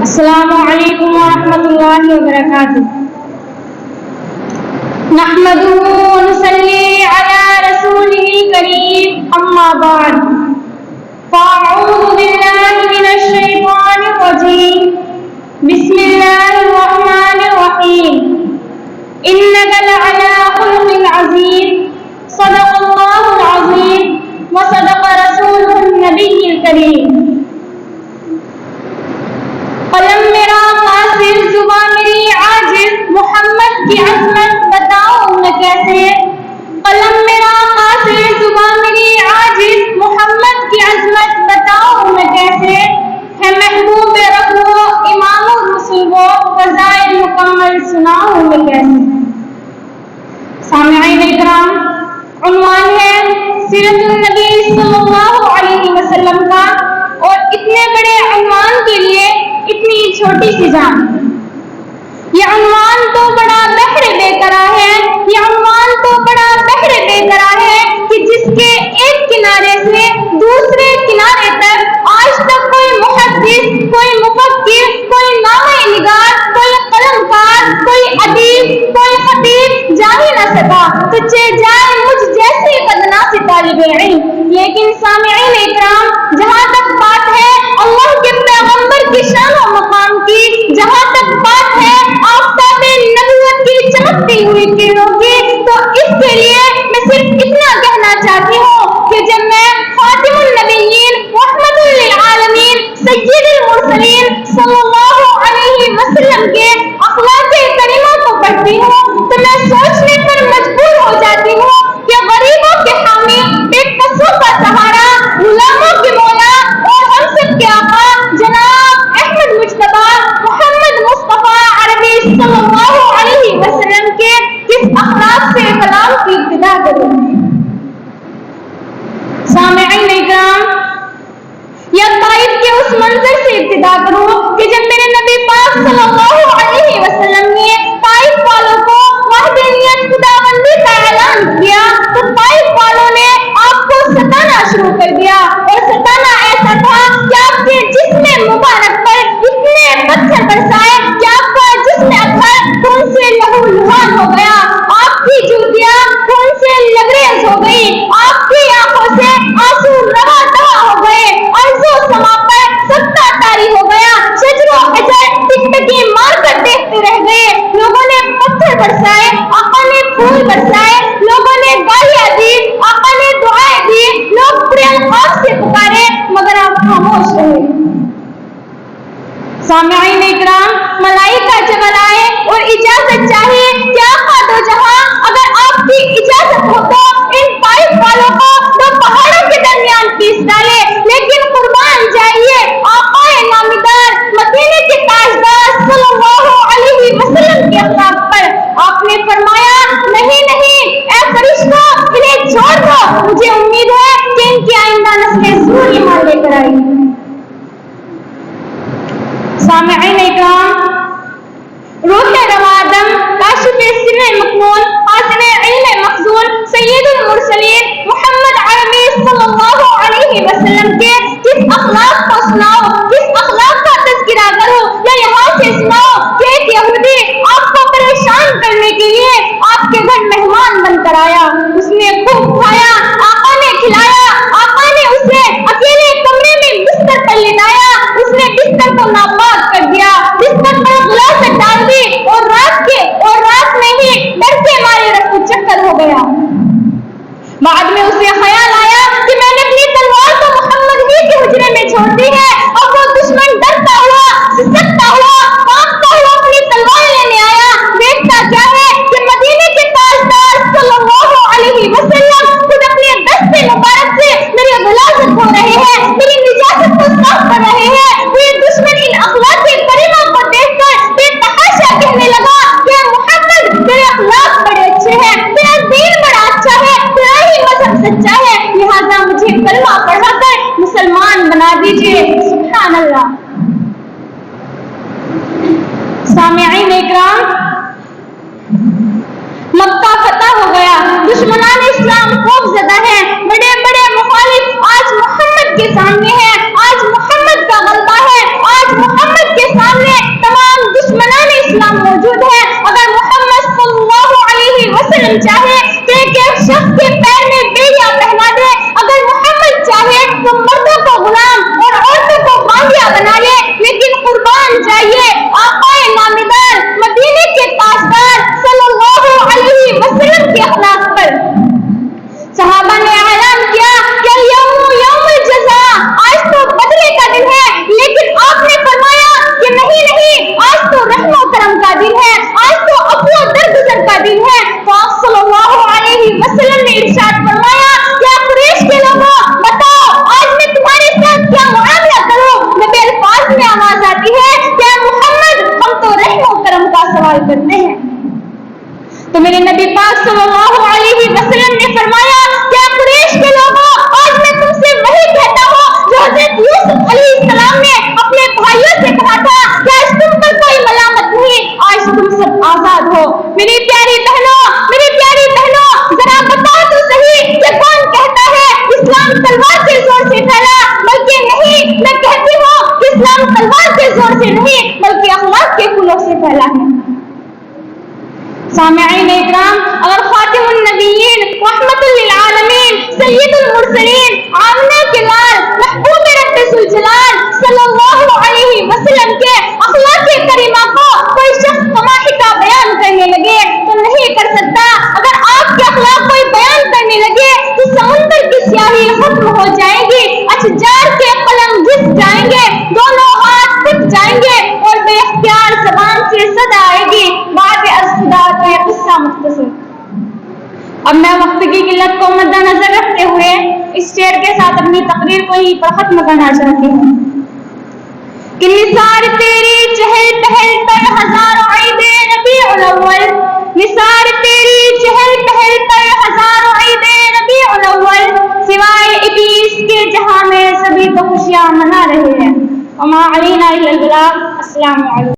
السلام علیکم ورحمۃ اللہ وبرکاتہ۔ نحمده ونصلی علی رسولہ الکریم، اما بعد فاعوذ باللہ من الشیطان الرجیم، بسم اللہ الرحمن الرحیم، انک لعلی خلق عظیم، صدق اللہ العظیم وصدق رسولہ النبی الکریم۔ قلم میرا قاصر، زباں میری عاجز، محمد کی عظمت بتاؤں میں کیسے۔ قلم میرا قاصر، زباں میری عاجز، محمد کی عظمت بتاؤں میں کیسے۔ ہے محبوب رکھو امام الرسل وہ فضائل مکمل سناؤں میں کیسے۔ سامعین اکرام، عنوان ہے سیرت النبی صلی اللہ علیہ وسلم کا، اور اتنے بڑے عنوان کے لیے اتنی چھوٹی سی جان۔ یہ عنوان تو بڑا بحر بے قرار ہے، یہ عنوان تو بڑا بحر بے قرار ہے کہ جس کے ایک کنارے سے دوسرے کنارے تک آج تک کوئی محدث، کوئی مفکر، کوئی نامہ نگار، کوئی قلم کار، کوئی ادیب، کوئی خطیب جا ہی نہ سکا تو جائے مجھ جیسے بدناس طالب علم۔ لیکن سامعین اکرام، جہاں تک بات ہے اللہ کے پیغمبر کی شان و مقام کی، جہاں تک بات ہے آفتاب نبوت کی چمکتی ہوئی کرنوں کی، تو اس کے لیے میں صرف اتنا کہنا چاہتی ہوں کہ جب میں خاتم النبیین رحمت للعالمین سید المرسلین صلی اللہ علیہ وسلم کے اخلاق کریمہ کو پڑھتی ہوں تو میں سوچنے پر مجبور ہو جاتی ہوں کہ غریبوں کے حامی، بے کسوں کا سہارا، غلاموں کے مولا اور ہم سب کے آقا جناب احمد مجتبی محمد مصطفیٰ عربی صلی اللہ علیہ وسلم کے کس اخلاق سے کلام کی ابتدا کروں۔ سامعین اکرام، یا طائف کے اس منظر سے ابتدا کروں کہ جب میرے نبی پاک صلی اللہ علیہ وسلم نے طائف والوں کو وحدانیت خداوندی کا اعلان کیا تو طائف والوں نے آپ کو ستانا شروع کر دیا، اور ستانا ایسا تھا کہ آپ کے جسم مبارک پر اتنے پتھر برسائے کہ آپ کا جسم اکثر خون سے لہو لہان ہو گیا، آپ کی جوتیاں خون سے لبریز ہو گئی، آپ کی آنکھوں سے آنسو روا دوا ہو گئے، ارض و سما پر سبتا طاری ہو گیا، شجر و حجر ٹکٹکی مار کر دیکھتے رہ گئے۔ لوگوں نے پتھر برسائے، آقا نے پھول برسائے، لوگوں نے گالیاں دی، آقا نے دعائیں دی، لوگ بڑے القاب سے پکارے مگر آپ خاموش رہے۔ سامعین اکرام، ملائکہ جب آئے اور اجازت چاہیے کہ آقا دو جہاں اگر آپ کی اجازت ہو تو ان طائف والوں کو دو پہاڑوں کے درمیان پیس ڈالے، لیکن قربان جائیے آقا نامدار مدینے کے تاجدار صلی اللہ علیہ وسلم کے اخلاق پر۔ آپ نے فرمایا نہیں نہیں اے فرشتوں، انہیں چھوڑ دو، مجھے امید ہے کہ ان کی آئندہ نسلیں ضرور ایمان لے کر آئیں گی۔ سامعین اکرام، روح روادم، کاشف سر مکنون، خازن علم مخزون، سید المرسلین محمد عربی صلی اللہ علیہ وسلم کے کس اخلاق کو سناؤ، کس اخلاق کا تذکرہ کرو، یا یہاں سے سناؤ کہ ایک یہودی آپ کو پریشان کرنے کے لیے آپ کے گھر مہمان بن کر آیا، اس نے خوب کھایا، آقا نے کھلایا، آقا نے اسے اکیلے کمرے میں بستر پر لٹایا، اس نے بستر کو ناپاک کر دیا، بستر پر غلاظت ڈال دی، اور رات میں ہی ڈر کے مارے رفو چکر ہو گیا۔ بعد میں اسے خیال آیا کہ میں نے اپنی تلوار تو محمد ہی کے حجرے میں چھوڑ دی ہے، اور وہ دشمن ڈرتا ہوا، سسکتا ہوا، کانپتا ہوا اپنی تلوار لینے آیا۔ دیکھتا کیا ہے کہ مدینے کے تاجدار صلی اللہ علیہ وسلم خود اپنے دست مبارک سے میری غلاظت ہو رہے ہیں، میری نجاست کو صاف کر رہے ہیں۔ وہ یہ دشمن ان اخلاق کریمہ کو دیکھ کر بے تحاشا کہنے لگا کہ محمد تیرے اخلاق بڑے اچھے ہیں، تیرا دین بڑا اچھا ہے، تیرا ہی مذہب سچا ہے، لہذا مجھے کلمہ پڑھا کر مسلمان بنا دیجیے۔ سبحان اللہ۔ سامعین اکرام، مکہ فتح ہو گیا، دشمنان اسلام خوف زدہ ہیں، بڑے بڑے مخالف آج محمد کے سامنے ہیں، آج محمد کا غلبہ ہے، آج محمد کے سامنے وسلم چاہے کہ ایک شخص کے پیر میں بیڑیاں پہنا دے، اگر محمد چاہے تو مردوں کو غلام اور عورتوں کو باندیا بنا لے، لیکن قربان جائیے آقا نامدار مدینے کے تاجدار صلی اللہ علیہ وسلم کے اخلاق پر۔ صحابہ نے اعلان کیا کہ یوم الجزاء، آج تو بدلے کا دن ہے، لیکن آپ نے فرمایا کہ نہیں، آج تو رحم و کرم کا دن ہے، آج تو عفو و درگزر کا دن ہے۔ تو آپ صلی اللہ علیہ وسلم نے ارشاد فرمایا کہ قریش کے لوگوں بتاؤ آج میں تمہارے ساتھ کیا معاملہ کروں؟ نبی الفاظ میں آواز آتی ہے کہ محمد ہم تو رحم و کرم کا سوال کرتے ہیں۔ تو میرے نبی پاک صلی اللہ علیہ وسلم نے فرمایا کہ قریش کے لوگوں آج میں تم سے وہی کہتا ہوں جو حضرت یوسف علیہ السلام نے اپنے بھائیوں سے کہا تھا کہ آج تم پر کوئی ملامت نہیں، آج تم سب آزاد ہو۔ میری پیاری بہنوں ذرا بتاؤ تو صحیح کہ کون کہتا ہے اسلام تلوار کے زور سے پھیلا، بلکہ نہیں، میں کہتی ہوں کہ اسلام تلوار کے زور سے نہیں بلکہ اخلاق کے پھولوں سے پھیلا ہے۔ سامعین اکرام، اگر خاتم النبیین رحمت للعالمین سید المرسلین آمنہ کے لال محبوب رب ذوالجلال صلی اللہ علیہ وسلم کے اخلاق کریمہ کو کوئی شخص تماشی کا بیان کرنے لگے تو نہیں کر سکتا۔ اگر آپ کے اخلاق کوئی بیان کرنے لگے تو سمندر کی سیاہی ختم ہو جائے گی، اشجار کے قلم گھس جائیں گے، دونوں ہاتھ تھک جائیں گے اور بے اختیار زبان سے صدا آئے گی۔ بات ارشدات میں قصہ مختصر۔ اب میں وقت کی قلت کو مد نظر رکھتے ہوئے اس شعر کے ساتھ اپنی تقریر کو ہی پر ختم کرنا چاہتی ہوں کہ نثار تیری چہل پہل پر ہزاروں عید ربیع الاول، نثار تیری چہل پہل پر ہزاروں عید ربیع الاول، سوائے ابلیس کے جہاں میں سبھی تو خوشیاں منا رہے ہیں۔ وما علینا الا البلاغ۔ السلام علیکم۔